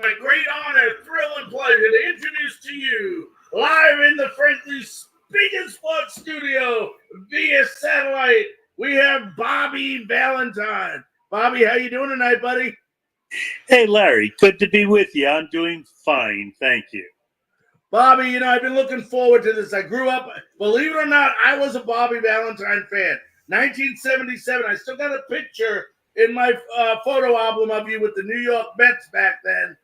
My great honor, thrill, and pleasure to introduce to you, live in the Friendly Speaking Sports Studio via satellite, we have Bobby Valentine. Bobby, how you doing tonight, buddy? Hey, Larry, good to be with you. I'm doing fine, thank you. Bobby, I've been looking forward to this. I grew up, believe it or not, I was a Bobby Valentine fan. 1977, I still got a picture in my photo album of you with the New York Mets back then.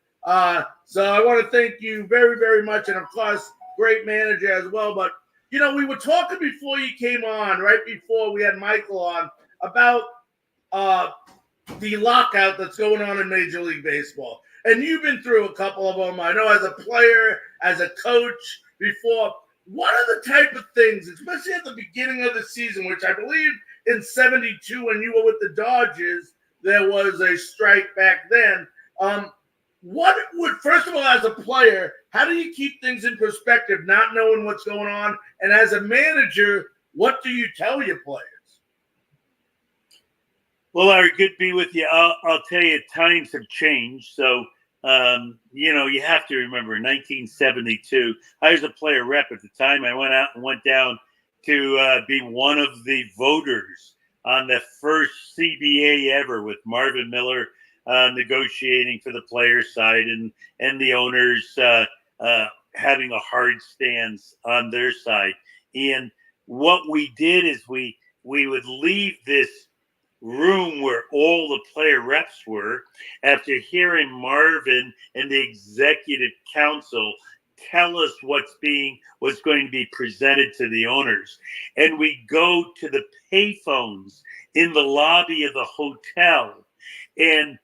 So I want to thank you very, very much. And of course, great manager as well. But, we were talking before you came on, right before we had Michael on, about uh, the lockout that's going on in Major League Baseball. And you've been through a couple of them. I know as a player, as a coach before. What are the type of things, especially at the beginning of the season, which I believe in 72 when you were with the Dodgers, there was a strike back then. What would, first of all, as a player, how do you keep things in perspective, not knowing what's going on? And as a manager, what do you tell your players? Well, Larry, good to be with you. I'll tell you, times have changed. So, you have to remember 1972, I was a player rep at the time. I went down to be one of the voters on the first CBA ever with Marvin Miller negotiating for the player side and the owners having a hard stance on their side. And what we did is we would leave this room where all the player reps were after hearing Marvin and the executive council tell us what's going to be presented to the owners. And we go to the payphones in the lobby of the hotel, and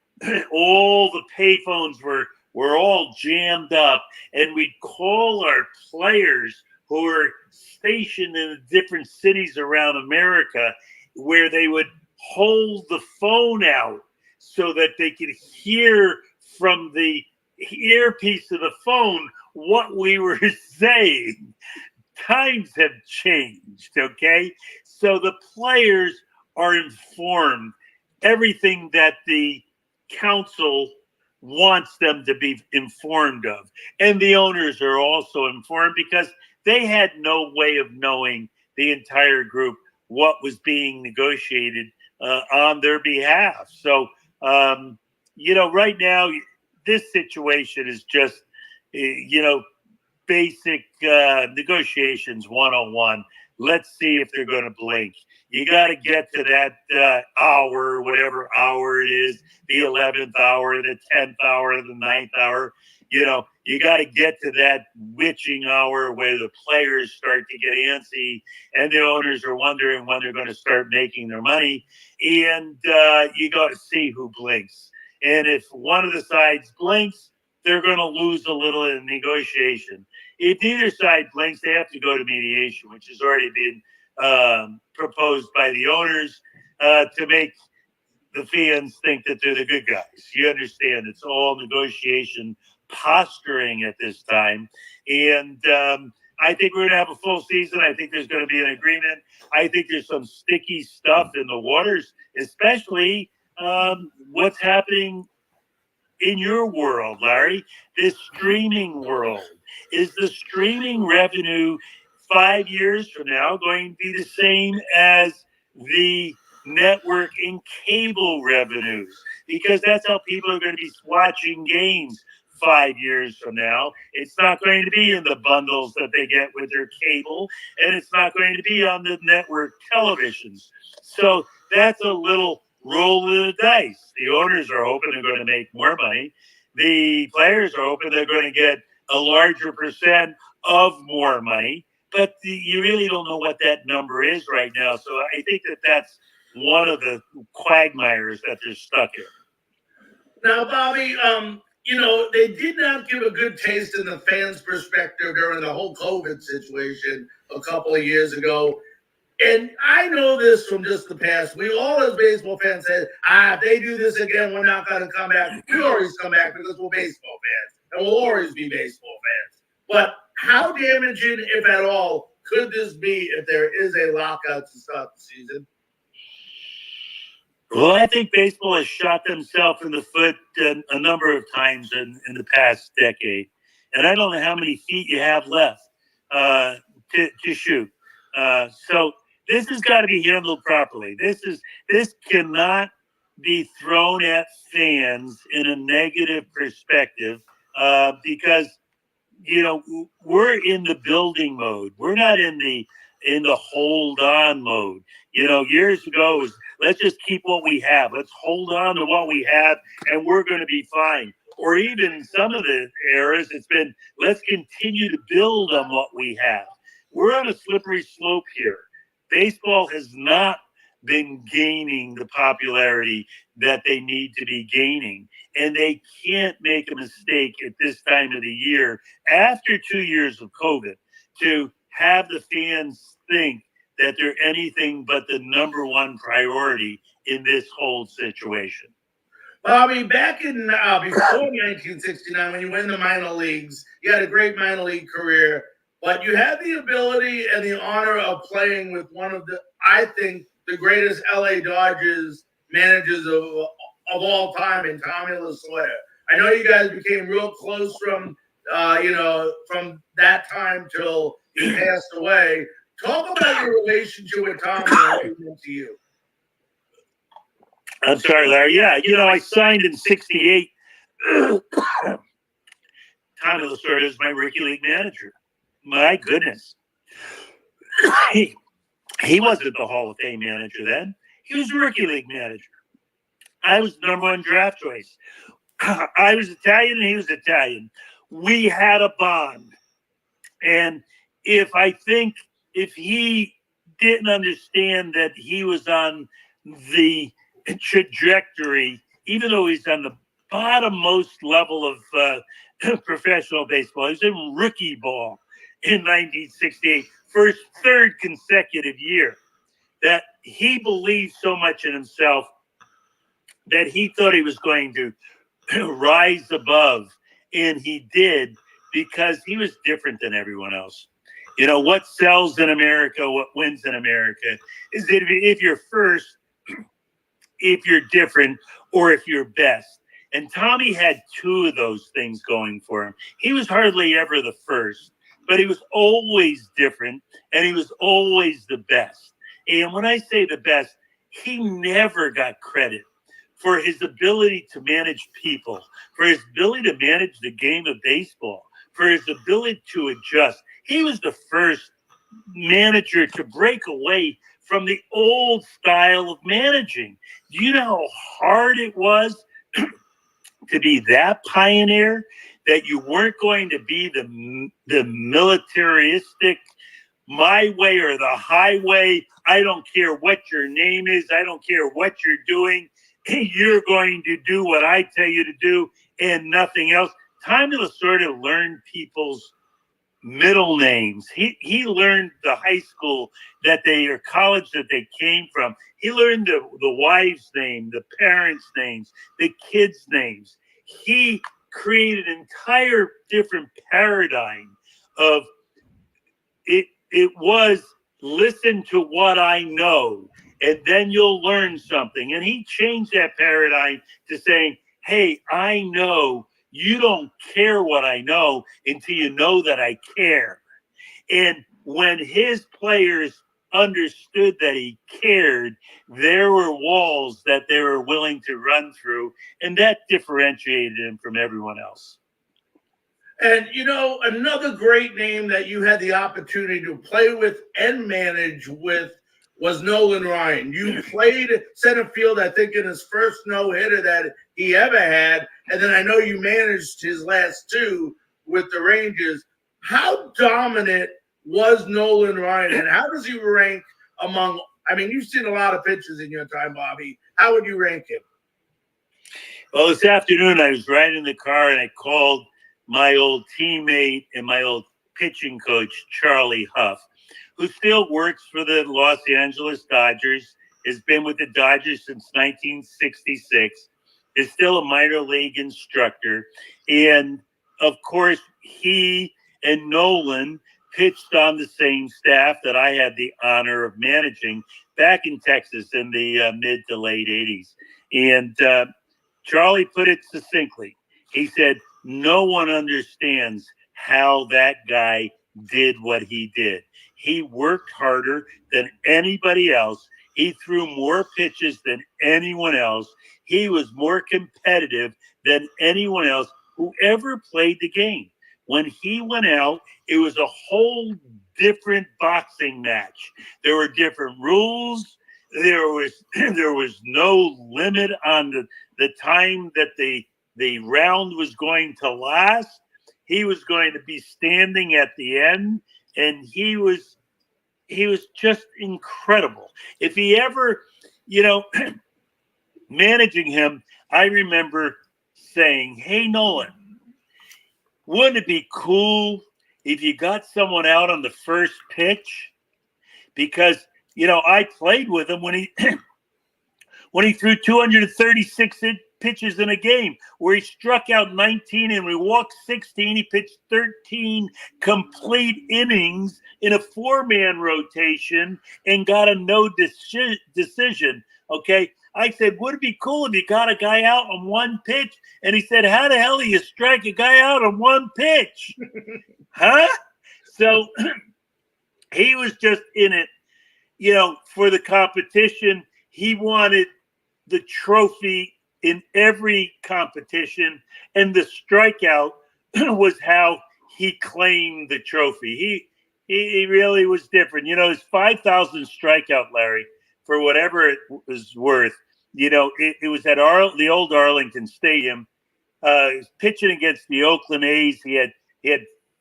all the payphones were all jammed up, and we'd call our players who were stationed in different cities around America, where they would hold the phone out so that they could hear from the earpiece of the phone what we were saying. Times have changed, okay? So the players are informed everything that the council wants them to be informed of. And the owners are also informed because they had no way of knowing, the entire group, what was being negotiated on their behalf. So, right now, this situation is just, basic negotiations 101. Let's see if they're going to blink. You got to get to that hour, whatever hour it is, the 11th hour, the 10th hour, the 9th hour. You got to get to that witching hour where the players start to get antsy and the owners are wondering when they're going to start making their money. And you got to see who blinks. And if one of the sides blinks, they're going to lose a little in negotiation. If either side blinks, they have to go to mediation, which has already been proposed by the owners to make the fans think that they're the good guys. You understand, it's all negotiation posturing at this time. And I think we're going to have a full season. I think there's going to be an agreement. I think there's some sticky stuff in the waters, especially what's happening in your world, Larry, this streaming world. Is the streaming revenue 5 years from now going to be the same as the network and cable revenues? Because that's how people are going to be watching games 5 years from now. It's not going to be in the bundles that they get with their cable, and it's not going to be on the network televisions. So that's a little roll of the dice. The owners are hoping they're going to make more money. The players are hoping they're going to get a larger percent of more money, but you really don't know what that number is right now. So I think that's one of the quagmires that they're stuck in. Now, Bobby, they did not give a good taste in the fans' perspective during the whole COVID situation a couple of years ago. And I know this from just the past. We all, as baseball fans, said, if they do this again, we're not going to come back. We always come back because we're baseball fans, and we'll always be baseball fans. But how damaging, if at all, could this be if there is a lockout to start the season? Well, I think baseball has shot themselves in the foot a number of times in the past decade. And I don't know how many feet you have left uh, to shoot. So this has got to be handled properly. This cannot be thrown at fans in a negative perspective because we're in the building mode. We're not in the hold on mode. Years ago it was, let's just keep what we have. Let's hold on to what we have and we're going to be fine. Or even in some of the eras, it's been, let's continue to build on what we have. We're on a slippery slope here. Baseball has not been gaining the popularity that they need to be gaining. And they can't make a mistake at this time of the year after 2 years of COVID to have the fans think that they're anything but the number one priority in this whole situation. Bobby, back in before 1969, when you went in the minor leagues, you had a great minor league career, but you had the ability and the honor of playing with one of I think, the greatest LA Dodgers managers of all time in Tommy Lasorda. I know you guys became real close from from that time till he passed away. Talk about your relationship with Tommy and what he meant to you. I'm sorry, Larry. Yeah, I signed in '68. Tommy Lasorda is my rookie league manager. My goodness. He wasn't the Hall of Fame manager then. He was a rookie league manager. I was the number one draft choice. I was Italian and he was Italian. We had a bond. And if he didn't understand that he was on the trajectory, even though he's on the bottommost level of professional baseball, he's in rookie ball in 1968 for his third consecutive year, that he believed so much in himself that he thought he was going to rise above, and he did, because he was different than everyone else. What sells in America, what wins in America is that if you're first, if you're different, or if you're best. And Tommy had two of those things going for him. He was hardly ever the first, but he was always different, and he was always the best. And when I say the best, he never got credit for his ability to manage people, for his ability to manage the game of baseball, for his ability to adjust. He was the first manager to break away from the old style of managing. Do you know how hard it was to be that pioneer, that you weren't going to be the militaristic, my way or the highway? I don't care what your name is. I don't care what you're doing. You're going to do what I tell you to do and nothing else. Tommy Lasorda learned people's middle names. He learned the high school or college that they came from. He learned the wives' name, the parents' names, the kids' names. He created an entire different paradigm of it. It was, listen to what I know, and then you'll learn something. And he changed that paradigm to saying, hey, I know you don't care what I know until you know that I care. And when his players understood that he cared, there were walls that they were willing to run through, and that differentiated him from everyone else. And, another great name that you had the opportunity to play with and manage with was Nolan Ryan. You played center field, I think, in his first no-hitter that he ever had. And then I know you managed his last two with the Rangers. How dominant was Nolan Ryan, and how does he rank among – you've seen a lot of pitchers in your time, Bobby. How would you rank him? Well, this afternoon I was riding in the car and I called my old teammate and my old pitching coach, Charlie Huff, who still works for the Los Angeles Dodgers, has been with the Dodgers since 1966, is still a minor league instructor. And, of course, he and Nolan pitched on the same staff that I had the honor of managing back in Texas in the mid to late 80s. And Charlie put it succinctly. He said, no one understands how that guy did what he did. He worked harder than anybody else. He threw more pitches than anyone else. He was more competitive than anyone else who ever played the game. When he went out, it was a whole different boxing match. There were different rules. There was no limit on the time that the round was going to last. He was going to be standing at the end, and he was just incredible. If he ever, managing him, I remember saying, hey, Nolan, wouldn't it be cool if you got someone out on the first pitch? Because, I played with him when he threw 236 pitches in a game, where he struck out 19 and we walked 16. He pitched 13 complete innings in a 4-man rotation and got a no decision. Okay. I said, would it be cool if you got a guy out on one pitch? And he said, how the hell do you strike a guy out on one pitch? Huh? So he was just in it, for the competition. He wanted the trophy in every competition, and the strikeout was how he claimed the trophy. He really was different. His 5,000 strikeout, Larry, for whatever it was worth. It was at the old Arlington Stadium. He was pitching against the Oakland A's. He had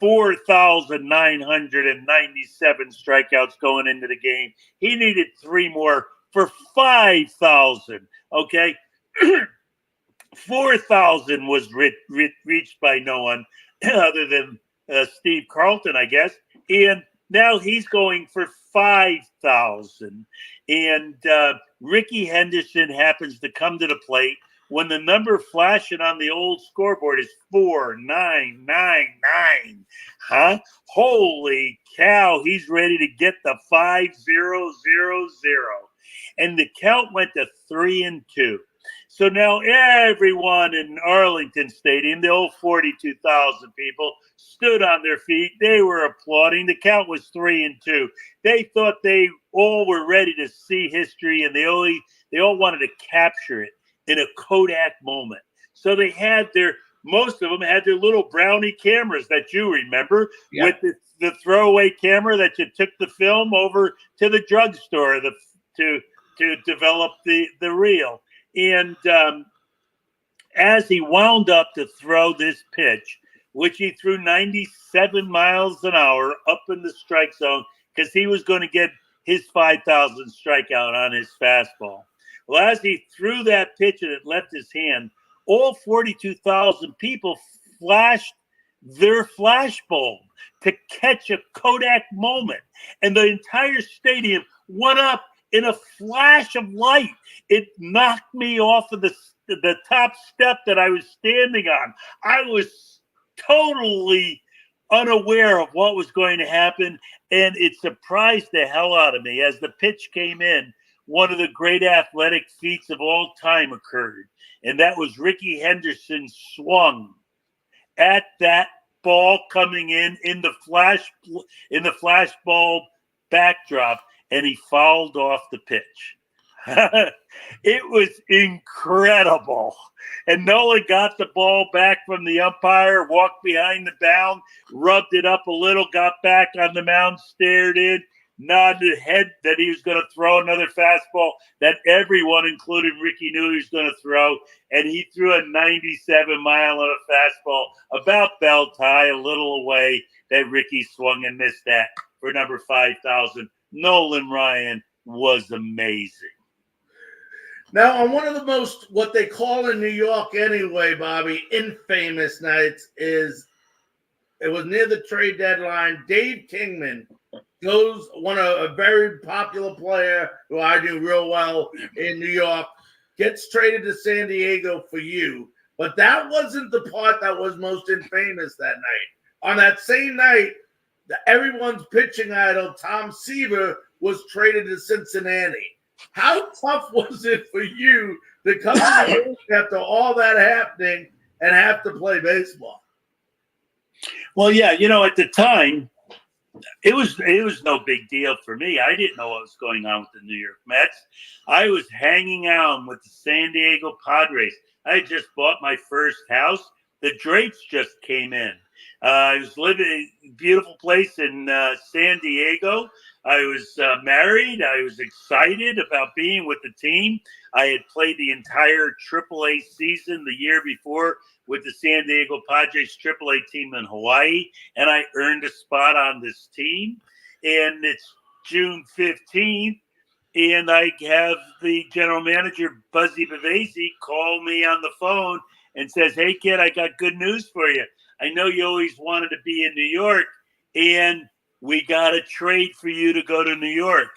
4,997 strikeouts going into the game. He needed 3 more for 5,000. Okay. 4,000 was reached by no one other than Steve Carlton, I guess. And now he's going for 5,000. And Ricky Henderson happens to come to the plate when the number flashing on the old scoreboard is 4999. Huh? Holy cow. He's ready to get the 5-0-0-0. And the count went to 3-2. So now everyone in Arlington Stadium, the old 42,000 people, stood on their feet. They were applauding. The count was 3-2. They thought they all were ready to see history, and they all wanted to capture it in a Kodak moment. So they had most of them had their little brownie cameras that you remember, with the throwaway camera that you took the film over to the drugstore to develop the reel. And as he wound up to throw this pitch, which he threw 97 miles an hour up in the strike zone, because he was going to get his 5,000 strikeout on his fastball. Well, as he threw that pitch and it left his hand, all 42,000 people flashed their flashbulb to catch a Kodak moment. And the entire stadium went up in a flash of light. It knocked me off of the top step that I was standing on. I was totally unaware of what was going to happen, and it surprised the hell out of me. As the pitch came in, one of the great athletic feats of all time occurred, and that was Ricky Henderson swung at that ball coming in the flashbulb backdrop, and he fouled off the pitch. It was incredible. And Nolan got the ball back from the umpire, walked behind the mound, rubbed it up a little, got back on the mound, stared in, nodded head that he was going to throw another fastball that everyone, including Ricky, knew he was going to throw. And he threw a 97-mile-an-hour fastball about belt high, a little away, that Ricky swung and missed that for number 5,000. Nolan Ryan was amazing. Now, on one of the most, what they call in New York anyway, Bobby, infamous nights, it was near the trade deadline. Dave Kingman goes, a very popular player who I knew real well in New York, gets traded to San Diego for you. But that wasn't the part that was most infamous that night. On that same night, everyone's pitching idol, Tom Seaver, was traded to Cincinnati. How tough was it for you to come to the league after all that happening and have to play baseball? Well, yeah, at the time, it was no big deal for me. I didn't know what was going on with the New York Mets. I was hanging out with the San Diego Padres. I had just bought my first house. The Drapes just came in. I was living in a beautiful place in San Diego. I was married. I was excited about being with the team. I had played the entire AAA season the year before with the San Diego Padres AAA team in Hawaii, and I earned a spot on this team. And it's June 15th, and I have the general manager, Buzzy Bavasi, call me on the phone and says, "Hey, kid, I got good news for you. I know you always wanted to be in New York, and we got a trade for you to go to New York."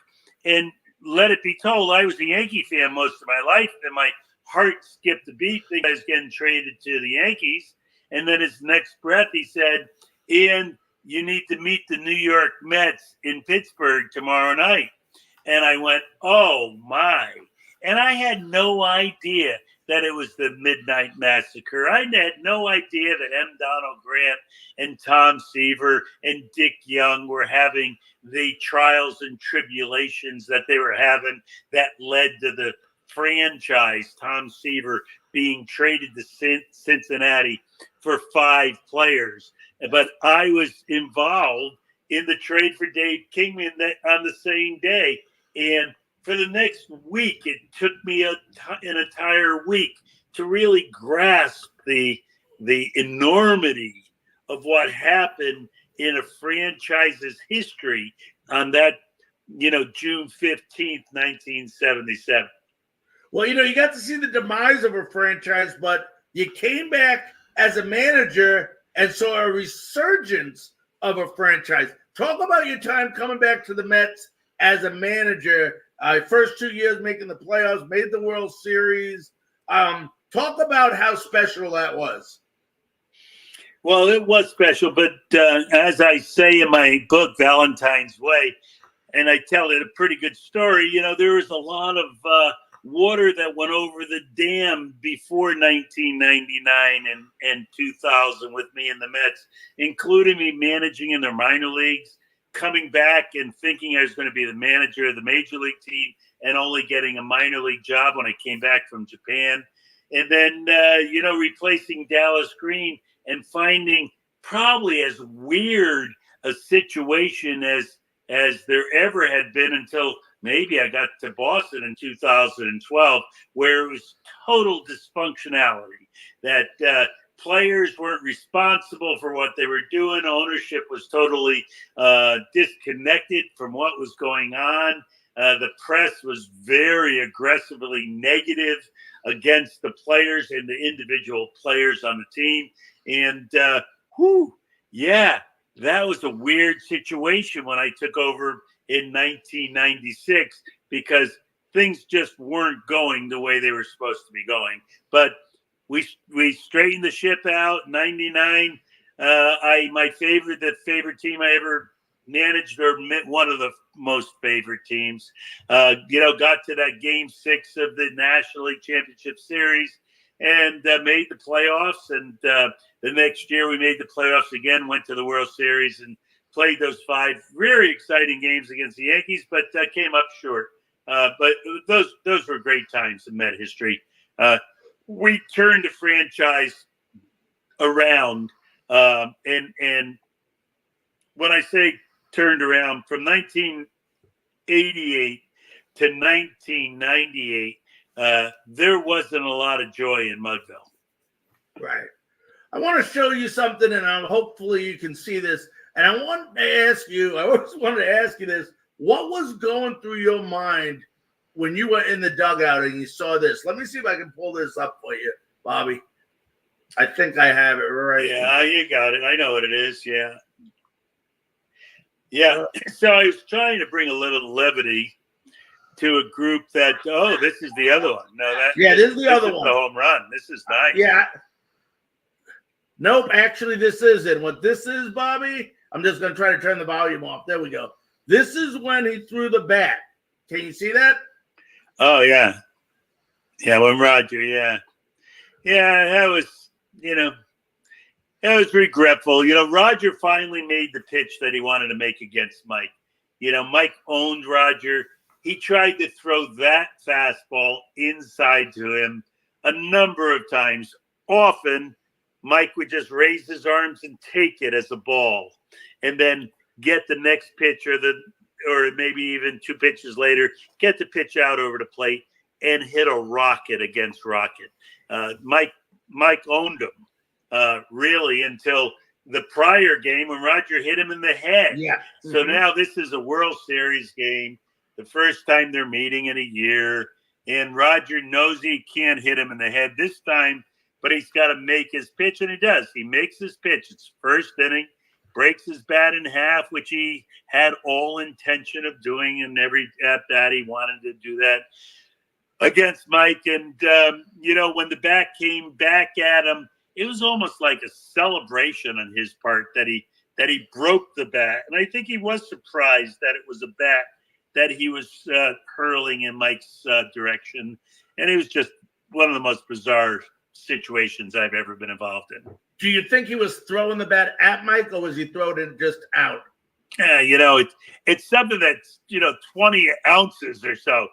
And let it be told, I was a Yankee fan most of my life, and my heart skipped a beat thinking I was getting traded to the Yankees. And then his next breath, he said, "Ian, you need to meet the New York Mets in Pittsburgh tomorrow night." And I went, "Oh, my." And I had no idea that it was the Midnight Massacre. I had no idea that M. Donald Grant and Tom Seaver and Dick Young were having the trials and tribulations that they were having that led to the franchise, Tom Seaver being traded to Cincinnati for 5 players. But I was involved in the trade for Dave Kingman on the same day. And for the next week, it took me an entire week to really grasp the enormity of what happened in a franchise's history on that, June 15th, 1977. Well, you got to see the demise of a franchise, but you came back as a manager and saw a resurgence of a franchise. Talk about your time coming back to the Mets as a manager. First 2 years making the playoffs, made the World Series. Talk about how special that was. Well, it was special, but as I say in my book, Valentine's Way, and I tell it a pretty good story, there was a lot of water that went over the dam before 1999 and 2000 with me in the Mets, including me managing in their minor leagues, coming back and thinking I was going to be the manager of the major league team and only getting a minor league job when I came back from Japan. And then, replacing Dallas Green and finding probably as weird a situation as there ever had been until maybe I got to Boston in 2012, where it was total dysfunctionality, that players weren't responsible for what they were doing. Ownership was totally disconnected from what was going on. The press was very aggressively negative against the players and the individual players on the team. And, that was a weird situation when I took over in 1996, because things just weren't going the way they were supposed to be going. But we straightened the ship out. 99, my favorite team I ever managed, or one of the most favorite teams, got to that Game 6 of the National League Championship Series and made the playoffs. And the next year we made the playoffs again, went to the World Series and played those 5 very exciting games against the Yankees, but came up short. But those were great times in Met history. We turned the franchise around, and when I say turned around, from 1988 to 1998, there wasn't a lot of joy in Mudville. Right. I want to show you something, and hopefully you can see this. And I always wanted to ask you this. What was going through your mind when you were in the dugout and you saw this? Let me see if I can pull this up for you, Bobby. I think I have it right. Yeah, you got it. I know what it is. Yeah. Yeah. So I was trying to bring a little levity to a group that, this is the other one. No, this is the other one. The home run. This is nice. Yeah. Nope, actually, this isn't. What this is, Bobby, I'm just going to try to turn the volume off. There we go. This is when he threw the bat. Can you see that? Oh, yeah. Yeah, when Roger, yeah. Yeah, that was, that was regretful. Roger finally made the pitch that he wanted to make against Mike. Mike owned Roger. He tried to throw that fastball inside to him a number of times. Often, Mike would just raise his arms and take it as a ball, and then get the next pitch or maybe even two pitches later, get the pitch out over the plate and hit a rocket against Rocket. Mike owned him really until the prior game when Roger hit him in the head. Yeah. Mm-hmm. So now this is a World Series game, the first time they're meeting in a year, and Roger knows he can't hit him in the head this time, but he's got to make his pitch, and he does. He makes his pitch. It's first inning, breaks his bat in half, which he had all intention of doing, and every at bat he wanted to do that against Mike. And, when the bat came back at him, it was almost like a celebration on his part that he broke the bat. And I think he was surprised that it was a bat that he was hurling in Mike's direction. And it was just one of the most bizarre situations I've ever been involved in. Do you think he was throwing the bat at Mike, or was he throwing it just out? Yeah, it's something that's, 20 ounces or so.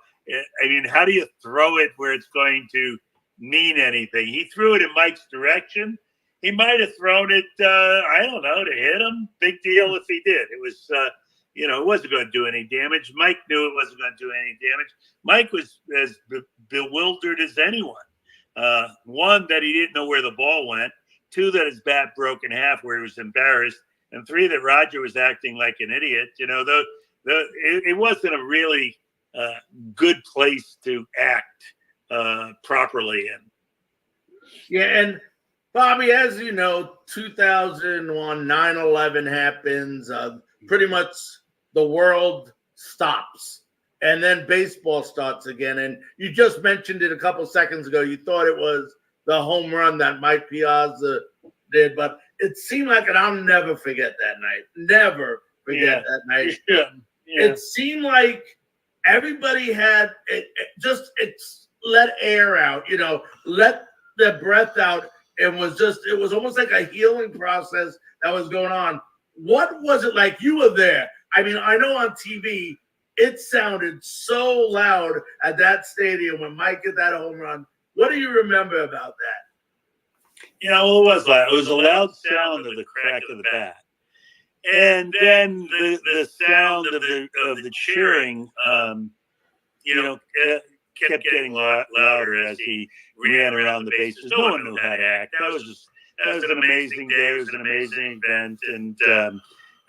I mean, how do you throw it where it's going to mean anything? He threw it in Mike's direction. He might have thrown it, I don't know, to hit him. Big deal if he did. It was, it wasn't going to do any damage. Mike knew it wasn't going to do any damage. Mike was as bewildered as anyone. One, that he didn't know where the ball went. Two, that his bat broke in half where he was embarrassed. And three, that Roger was acting like an idiot. It wasn't a really good place to act properly in. Yeah, and Bobby, as you know, 2001, 9/11 happens. Pretty much the world stops. And then baseball starts again. And you just mentioned it a couple seconds ago. You thought it was the home run that Mike Piazza did. But it seemed like, and I'll never forget that night. Never forget that night. Yeah. It seemed like everybody had just let air out, let the breath out. It was almost like a healing process that was going on. What was it like? You were there. I mean, I know on TV, it sounded so loud at that stadium when Mike hit that home run. What do you remember about that? It was loud. It was a loud sound of the crack of the bat. And then the sound of the cheering, kept getting louder as he ran around the bases. No one knew how to act. That was an amazing day. It was an amazing event, and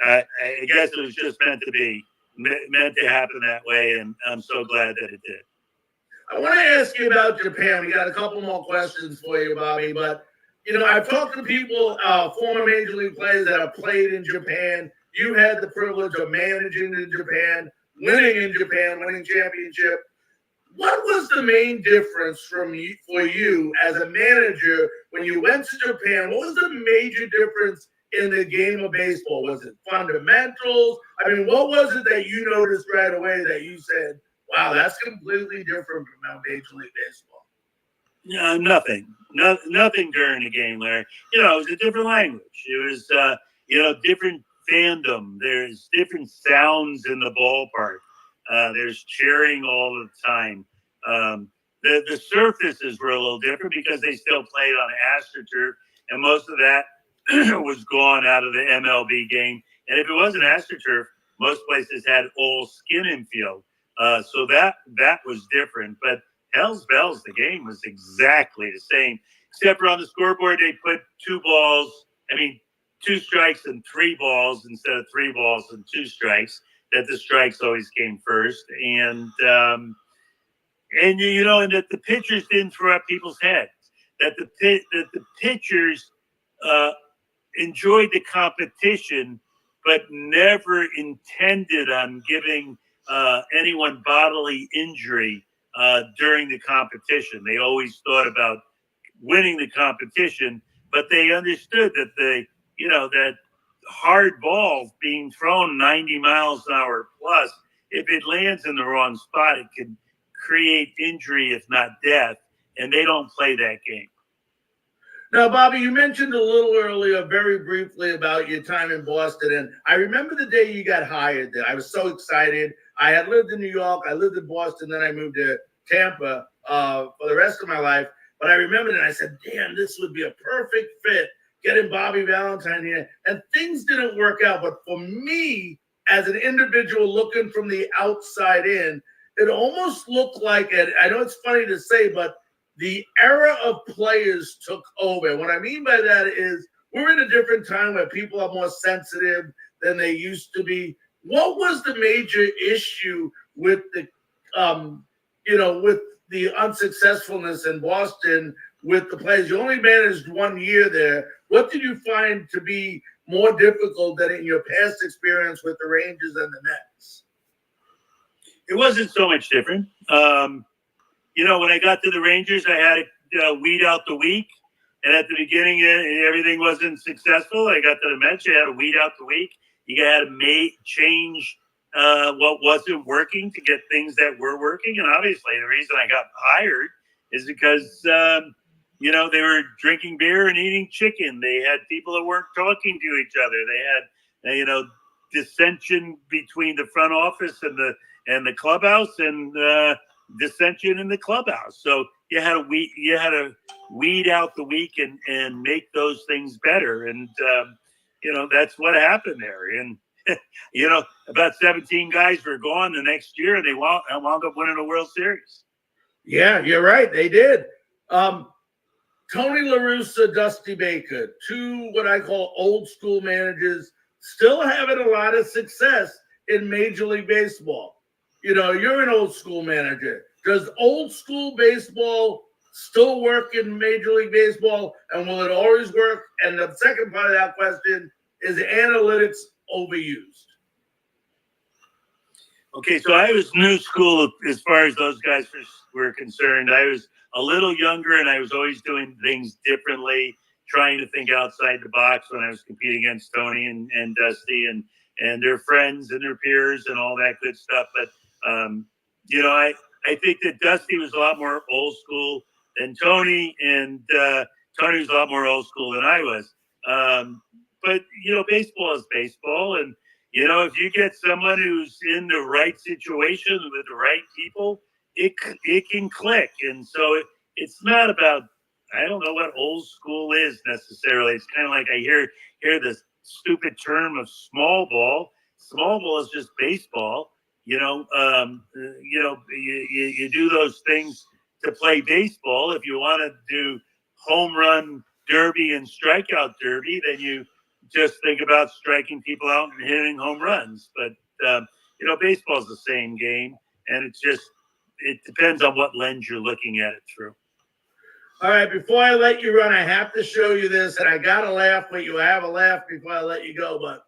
I guess it was just meant to happen that way. And I'm so glad that it did. I want to ask you about Japan. We got a couple more questions for you, Bobby. But I've talked to people, former major league players that have played in Japan. You had the privilege of managing in Japan, winning championship. What was the main difference for you as a manager when you went to Japan? What was the major difference in the game of baseball? Was it fundamentals? I mean, what was it that you noticed right away that you said, wow, that's completely different from Major League Baseball? No, nothing. Nothing during the game, Larry. It was a different language. It was, different fandom. There's different sounds in the ballpark. There's cheering all the time. The surfaces were a little different because they still played on AstroTurf, and most of that was gone out of the MLB game. And if it wasn't AstroTurf, most places had all skin infield. So that was different. But hell's bells, the game was exactly the same, except for on the scoreboard they put two strikes and three balls instead of three balls and two strikes. That the strikes always came first, and that the pitchers didn't throw up people's heads. That the pitchers enjoyed the competition, but never intended on giving anyone bodily injury during the competition. They always thought about winning the competition, but they understood that that hard ball being thrown 90 miles an hour plus, if it lands in the wrong spot, it could create injury, if not death, and they don't play that game. Now, Bobby, you mentioned a little earlier, very briefly, about your time in Boston, and I remember the day you got hired there. I was so excited. I had lived in New York, I lived in Boston, then I moved to Tampa for the rest of my life. But I remembered it, and I said, damn, this would be a perfect fit, getting Bobby Valentine here. And things didn't work out. But for me, as an individual looking from the outside in, it almost looked like it. I know it's funny to say, but the era of players took over. What I mean by that is we're in a different time where people are more sensitive than they used to be. What was the major issue with the, with the unsuccessfulness in Boston with the players? You only managed 1 year there. What did you find to be more difficult than in your past experience with the Rangers and the Nets? It wasn't so much different. When I got to the Rangers, I had to weed out the weak. And at the beginning, everything wasn't successful. I got to the Mets, you had to weed out the weak. You had to change what wasn't working to get things that were working. And obviously, the reason I got hired is because, they were drinking beer and eating chicken. They had people that weren't talking to each other. They had, dissension between the front office and the clubhouse, and dissension in the clubhouse. So you had to weed out the weak and make those things better. And that's what happened there. And about 17 guys were gone the next year, and they wound up winning a World Series. Yeah, you're right. They did. Tony La Russa, Dusty Baker, two what I call old school managers, still having a lot of success in Major League Baseball. You're an old school manager. Does old school baseball still work in Major League Baseball, and will it always work? And the second part of that question is analytics overused? Okay, so I was new school as far as those guys were concerned. I was a little younger, and I was always doing things differently, trying to think outside the box when I was competing against Tony and Dusty and their friends and their peers and all that good stuff. But, I think that Dusty was a lot more old school than Tony, and Tony was a lot more old school than I was. But baseball is baseball. And, if you get someone who's in the right situation with the right people, it can click. And so it's not about, I don't know what old school is necessarily. It's kind of like I hear this stupid term of small ball. Small ball is just baseball. You do those things to play baseball. If you want to do home run derby and strikeout derby, then you just think about striking people out and hitting home runs. But, baseball is the same game, and it depends on what lens you're looking at it through. All right, before I let you run, I have to show you this, and I got to laugh, but you have a laugh before I let you go. But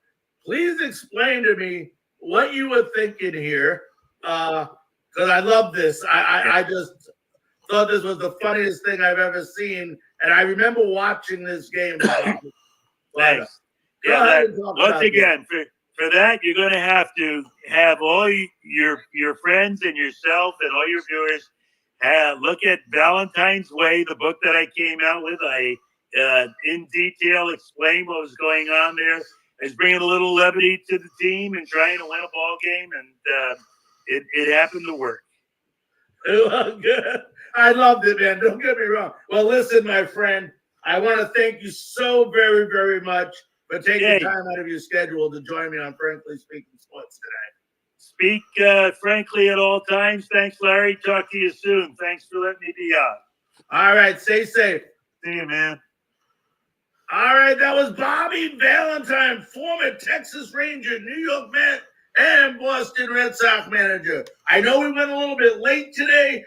please explain to me what you were thinking here, because I love this. I just thought this was the funniest thing I've ever seen, and I remember watching this game. Thanks. Once again, for that, you're going to have all your friends and yourself and all your viewers look at Valentine's Way, the book that I came out with. I in detail explain what was going on there. I was bringing a little levity to the team and trying to win a ball game, and it happened to work. Well, good. I loved it, man. Don't get me wrong. Well, listen, my friend, I want to thank you so very, very much for taking time out of your schedule to join me on Frankly Speaking Sports today. Speak frankly at all times. Thanks, Larry. Talk to you soon. Thanks for letting me be on. All right. Stay safe. See you, man. All right. That was Bobby Valentine, former Texas Ranger, New York Met, and Boston Red Sox manager. I know we went a little bit late today,